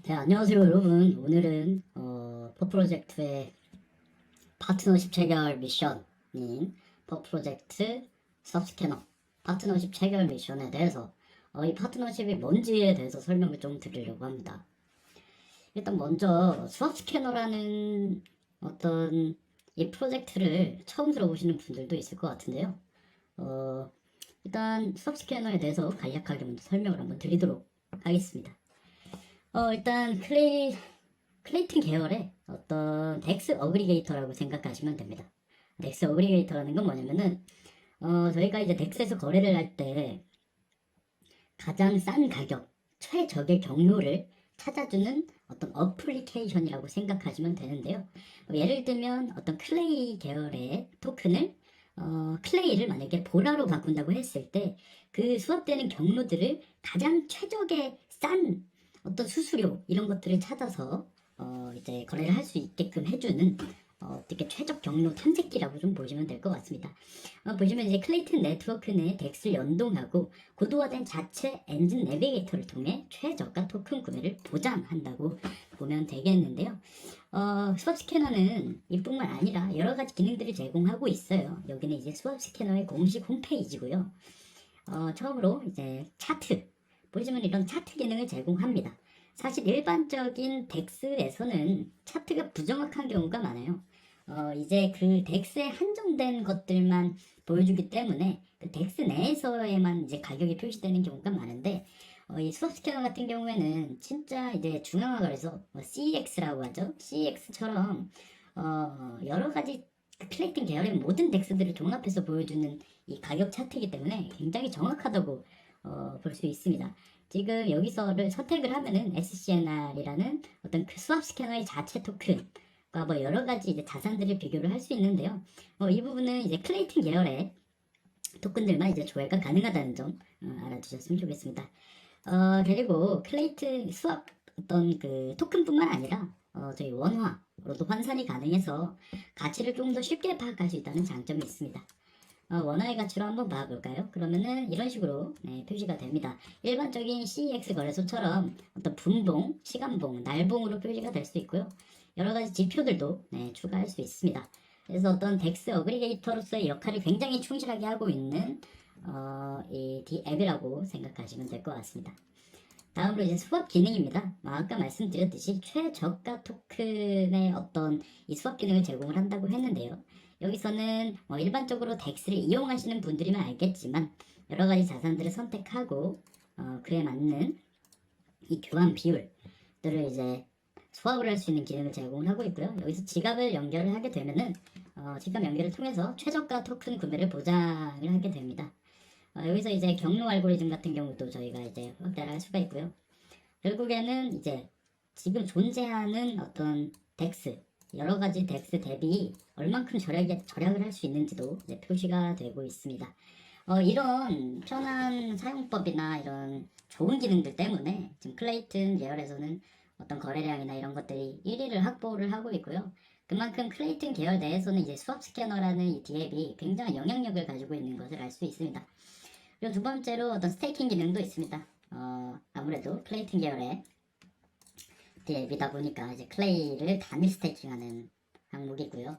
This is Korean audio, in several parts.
네, 안녕하세요 여러분. 오늘은 퍼프로젝트의 파트너십 체결 미션인 퍼프로젝트 서브스캐너 파트너십 체결 미션에 대해서 이 파트너십이 뭔지에 대해서 설명을 좀 드리려고 합니다. 일단 먼저 수압스캐너라는 어떤 이 프로젝트를 처음 들어보시는 분들도 있을 것 같은데요. 일단 수압스캐너에 대해서 간략하게 먼저 설명을 한번 드리도록 하겠습니다. 일단 클레이튼 계열의 어떤 덱스 어그리게이터라고 생각하시면 됩니다. 덱스 어그리게이터라는 건 뭐냐면은 저희가 이제 덱스에서 거래를 할 때 가장 싼 가격, 최적의 경로를 찾아주는 어떤 어플리케이션이라고 생각하시면 되는데요. 예를 들면 어떤 클레이 계열의 토큰을 클레이를 만약에 보라로 바꾼다고 했을 때 그 수합되는 경로들을 가장 최적의 싼 어떤 수수료 이런 것들을 찾아서 이제 거래를 할 수 있게끔 해주는 어떻게 최적 경로 탐색기라고 좀 보시면 될 것 같습니다. 보시면 이제 클레이튼 네트워크 내 덱스를 연동하고 고도화된 자체 엔진 내비게이터를 통해 최저가 토큰 구매를 보장한다고 보면 되겠는데요. 수압 스캐너는 이뿐만 아니라 여러 가지 기능들을 제공하고 있어요. 여기는 이제 수압 스캐너의 공식 홈페이지고요. 처음으로 이제 차트 보시면 이런 차트 기능을 제공합니다. 사실 일반적인 덱스에서는 차트가 부정확한 경우가 많아요. 이제 그 덱스에 한정된 것들만 보여주기 때문에 그 덱스 내에서에만 이제 가격이 표시되는 경우가 많은데 이 수압 스캐너 같은 경우에는 진짜 이제 중앙화거래소 CEX라고 하죠. CEX처럼 여러 가지 그 클레이팅 계열의 모든 덱스들을 종합해서 보여주는 이 가격 차트이기 때문에 굉장히 정확하다고 볼 수 있습니다. 지금 여기서를 선택을 하면은 SCNR이라는 어떤 그 수압 스캐너의 자체 토큰과 뭐 여러 가지 이제 자산들을 비교를 할 수 있는데요. 이 부분은 이제 클레이팅 계열의 토큰들만 이제 조회가 가능하다는 점 알아두셨으면 좋겠습니다. 그리고 클레이트 수압 어떤 그 토큰뿐만 아니라 저희 원화로도 환산이 가능해서 가치를 좀 더 쉽게 파악할 수 있다는 장점이 있습니다. 원화의 가치로 한번 봐볼까요? 그러면은 이런 식으로 표시가 됩니다. 일반적인 CEX 거래소처럼 어떤 분봉, 시간봉, 날봉으로 표시가 될 수 있고요. 여러 가지 지표들도 추가할 수 있습니다. 그래서 어떤 덱스 어그리게이터로서의 역할을 굉장히 충실하게 하고 있는 이 앱이라고 생각하시면 될 것 같습니다. 다음으로 이제 수합 기능입니다. 아까 말씀드렸듯이 최저가 토큰의 어떤 이 수합 기능을 제공을 한다고 했는데요. 여기서는 일반적으로 덱스를 이용하시는 분들이면 알겠지만 여러 가지 자산들을 선택하고 그에 맞는 이 교환 비율들을 이제 수합을 할 수 있는 기능을 제공을 하고 있고요. 여기서 지갑을 연결을 하게 되면은 지갑 연결을 통해서 최저가 토큰 구매를 보장을 하게 됩니다. 여기서 이제 경로 알고리즘 같은 경우도 저희가 이제 확대를 할 수가 있고요. 결국에는 이제 지금 존재하는 어떤 덱스, 여러 가지 덱스 대비 얼만큼 절약을 할 수 있는지도 이제 표시가 되고 있습니다. 이런 편한 사용법이나 이런 좋은 기능들 때문에 지금 클레이튼 계열에서는 어떤 거래량이나 이런 것들이 1위를 확보를 하고 있고요. 그만큼 클레이튼 계열 내에서는 이제 수압 스캐너라는 이 DApp이 굉장한 영향력을 가지고 있는 것을 알 수 있습니다. 그리고 두 번째로 어떤 스테이킹 기능도 있습니다. 아무래도 클레이튼 계열의 DApp이다 보니까 이제 클레이를 단일 스테이킹하는 항목이고요.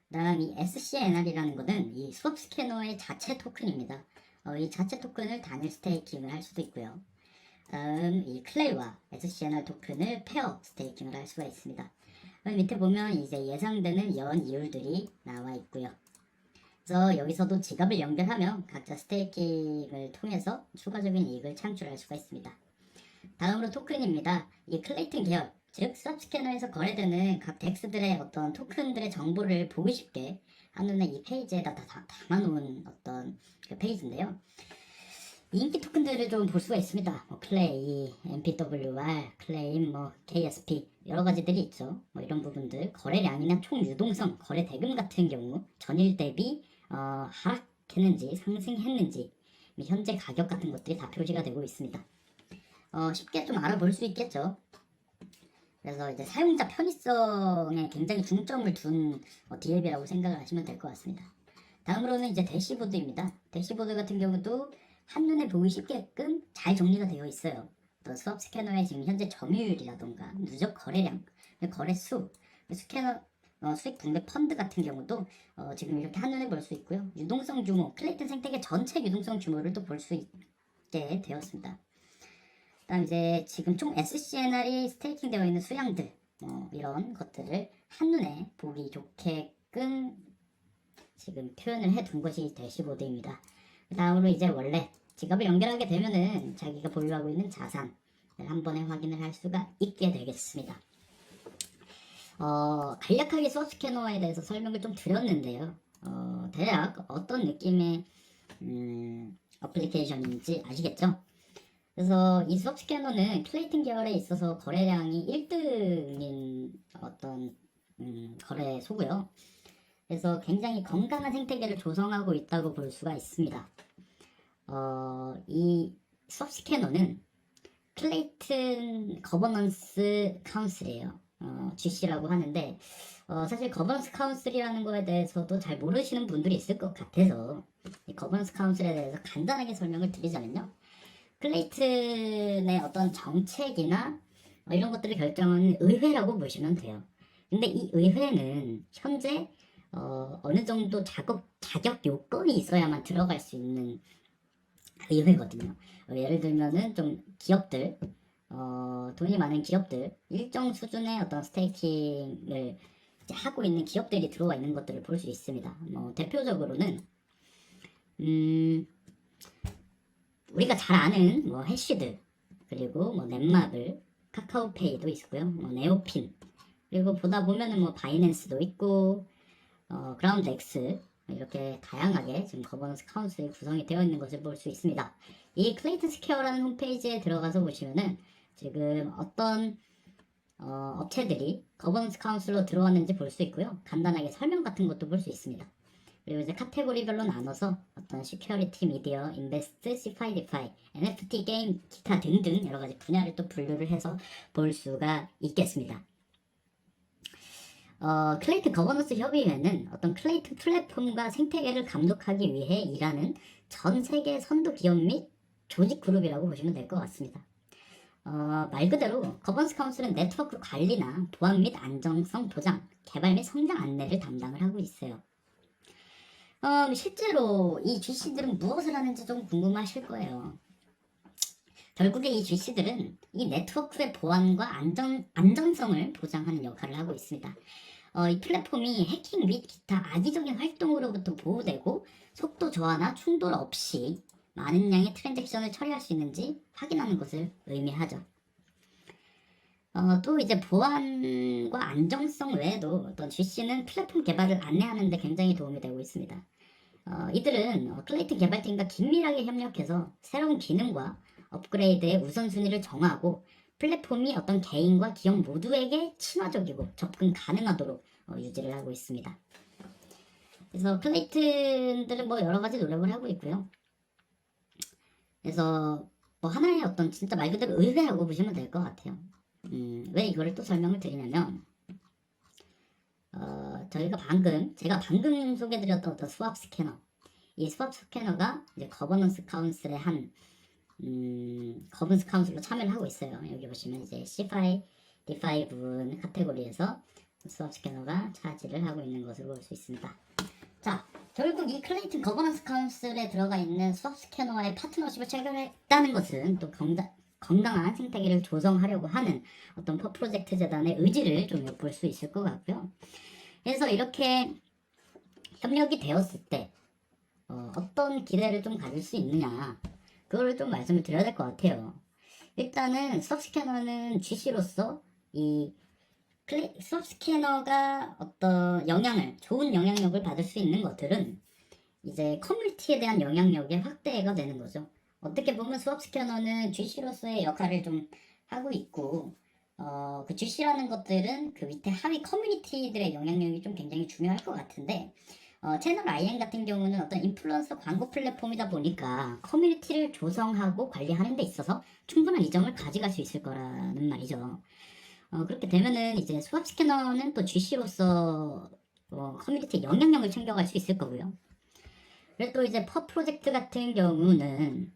그다음 이 SCNR이라는 것은 이 수압 스캐너의 자체 토큰입니다. 이 자체 토큰을 단일 스테이킹을 할 수도 있고요. 다음 이 클레이와 SCNR 토큰을 페어 스테이킹을 할 수가 있습니다. 밑에 보면 이제 예상되는 연 이율들이 나와 있고요. 그래서 여기서도 지갑을 연결하면 각자 스테이킹을 통해서 추가적인 이익을 창출할 수가 있습니다. 다음으로 토큰입니다. 이 클레이튼 계열, 즉 수압 스캐너에서 거래되는 각 덱스들의 어떤 토큰들의 정보를 보기 쉽게 한눈에 이 페이지에다 다 담아놓은 어떤 그 페이지인데요. 인기 토큰들을 좀 볼 수가 있습니다. 클레이, MPWR, 클레임, KSP 여러 가지들이 있죠. 이런 부분들 거래량이나 총 유동성, 거래 대금 같은 경우 전일 대비 하락했는지 상승했는지 현재 가격 같은 것들이 다 표시가 되고 있습니다. 쉽게 좀 알아볼 수 있겠죠. 그래서 이제 사용자 편의성에 굉장히 중점을 둔 DApp이라고 생각을 하시면 될 것 같습니다. 다음으로는 이제 대시보드입니다. 대시보드 같은 경우도 한눈에 보기 쉽게끔 잘 정리가 되어 있어요. 또 수업 스캐너의 지금 현재 점유율이라던가 누적 거래량, 거래수, 스캐너 수익 분배 펀드 같은 경우도 지금 이렇게 한눈에 볼 수 있고요. 유동성 규모, 클레이튼 생태계 전체 유동성 규모를 또 볼 수 있게 되었습니다. 그다음 이제 지금 총 SCNR이 스테이킹 되어 있는 수량들, 이런 것들을 한눈에 보기 좋게끔 지금 표현을 해둔 것이 대시보드입니다. 다음으로 이제 원래 지갑을 연결하게 되면은 자기가 보유하고 있는 자산을 한 번에 확인을 할 수가 있게 되겠습니다. 간략하게 수업 스캐너에 대해서 설명을 좀 드렸는데요. 대략 어떤 느낌의 어플리케이션인지 아시겠죠? 그래서 이 수업 스캐너는 클레이튼 계열에 있어서 거래량이 1등인 어떤 거래소고요. 그래서 굉장히 건강한 생태계를 조성하고 있다고 볼 수가 있습니다. 이 수업 스캐너는 클레이튼 거버넌스 카운슬이에요. GC라고 하는데 사실 거버넌스 카운슬이라는 거에 대해서도 잘 모르시는 분들이 있을 것 같아서 이 거버넌스 카운슬에 대해서 간단하게 설명을 드리자면요. 클레이튼의 어떤 정책이나 이런 것들을 결정하는 의회라고 보시면 돼요. 근데 이 의회는 현재 어느 정도 자격 요건이 있어야만 들어갈 수 있는 의회거든요. 예를 들면은 좀 기업들, 돈이 많은 기업들, 일정 수준의 어떤 스테이킹을 이제 하고 있는 기업들이 들어와 있는 것들을 볼 수 있습니다. 대표적으로는 우리가 잘 아는 해시드, 그리고 넷마블, 카카오페이도 있고요, 네오핀, 그리고 보다 보면은 바이낸스도 있고, 그라운드X, 이렇게 다양하게 지금 거버넌스 카운슬이 구성이 되어 있는 것을 볼 수 있습니다. 이 클레이튼 스퀘어라는 홈페이지에 들어가서 보시면은 지금 어떤 업체들이 거버넌스 카운슬로 들어왔는지 볼 수 있고요. 간단하게 설명 같은 것도 볼 수 있습니다. 그리고 이제 카테고리별로 나눠서 어떤 시큐리티, 미디어, 인베스트, CFI, DeFi, NFT, 게임, 기타 등등 여러 가지 분야를 또 분류를 해서 볼 수가 있겠습니다. 클레이튼 거버넌스 협의회는 어떤 클레이튼 플랫폼과 생태계를 감독하기 위해 일하는 전 세계 선도 기업 및 조직 그룹이라고 보시면 될 것 같습니다. 말 그대로 거버넌스 카운슬은 네트워크 관리나 보안 및 안정성 보장, 개발 및 성장 안내를 담당을 하고 있어요. 실제로 이 GC들은 무엇을 하는지 좀 궁금하실 거예요. 결국에 이 GC들은 이 네트워크의 보안과 안전성을 보장하는 역할을 하고 있습니다. 이 플랫폼이 해킹 및 기타 악의적인 활동으로부터 보호되고 속도 저하나 충돌 없이 많은 양의 트랜잭션을 처리할 수 있는지 확인하는 것을 의미하죠. 또 이제 보안과 안정성 외에도 어떤 GC는 플랫폼 개발을 안내하는 데 굉장히 도움이 되고 있습니다. 이들은 클레이튼 개발팀과 긴밀하게 협력해서 새로운 기능과 업그레이드의 우선순위를 정하고 플랫폼이 어떤 개인과 기업 모두에게 친화적이고 접근 가능하도록 유지를 하고 있습니다. 그래서 클레이튼들은 여러 가지 노력을 하고 있고요. 그래서 하나의 어떤 진짜 말 그대로 의회라고 보시면 될 것 같아요. 왜 이거를 또 설명을 드리냐면 제가 방금 소개드렸던 어떤 스왑 스캐너, 이 스왑 스캐너가 이제 거버넌스 카운슬의 거버넌스 카운슬로 참여를 하고 있어요. 여기 보시면 이제 CFI, DeFi 부분 카테고리에서 스왑 스캐너가 차지를 하고 있는 것을 볼 수 있습니다. 자, 결국 이 클레이튼 거버넌스 카운슬에 들어가 있는 스왑 스캐너와의 파트너십을 체결했다는 것은 또 건강한 생태계를 조성하려고 하는 어떤 프로젝트 재단의 의지를 좀 엿볼 수 있을 것 같고요. 그래서 이렇게 협력이 되었을 때 어떤 기대를 좀 가질 수 있느냐, 그거를 좀 말씀을 드려야 될 것 같아요. 일단은 수업 스캐너는 GC로서 이 수업 스캐너가 어떤 좋은 영향력을 받을 수 있는 것들은 이제 커뮤니티에 대한 영향력의 확대가 되는 거죠. 어떻게 보면 수업 스캐너는 GC로서의 역할을 좀 하고 있고, 그 GC라는 것들은 그 밑에 하위 커뮤니티들의 영향력이 좀 굉장히 중요할 것 같은데, 채널 IN 같은 경우는 어떤 인플루언서 광고 플랫폼이다 보니까 커뮤니티를 조성하고 관리하는 데 있어서 충분한 이점을 가져갈 수 있을 거라는 말이죠. 그렇게 되면은 이제 수압 스캐너는 또 GC로서 커뮤니티의 영향력을 챙겨갈 수 있을 거고요. 그리고 또 이제 퍼 프로젝트 같은 경우는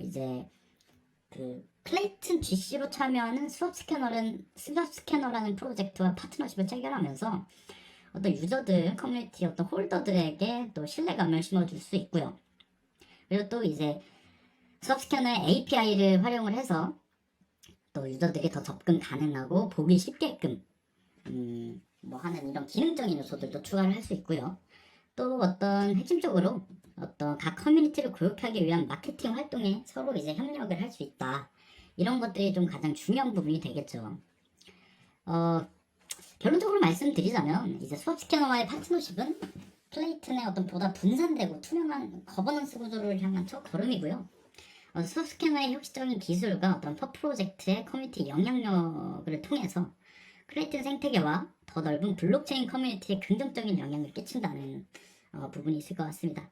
이제 그 클레이튼 GC로 참여하는 수업스캐너라는 프로젝트와 파트너십을 체결하면서 어떤 유저들, 커뮤니티 어떤 홀더들에게 또 신뢰감을 심어줄 수 있고요. 그리고 또 이제 수업스캐너의 API를 활용을 해서 또 유저들이 더 접근 가능하고 보기 쉽게끔 뭐 하는 이런 기능적인 요소들도 추가를 할 수 있고요. 또 어떤 핵심적으로 어떤 각 커뮤니티를 교육하기 위한 마케팅 활동에 서로 이제 협력을 할 수 있다. 이런 것들이 좀 가장 중요한 부분이 되겠죠. 결론적으로 말씀드리자면 이제 수업 스캐너와의 파트너십은 클레이튼의 어떤 보다 분산되고 투명한 거버넌스 구조를 향한 첫 걸음이고요. 수업 스캐너의 혁신적인 기술과 어떤 퍼 프로젝트의 커뮤니티 영향력을 통해서 클레이튼 생태계와 더 넓은 블록체인 커뮤니티에 긍정적인 영향을 끼친다는 부분이 있을 것 같습니다.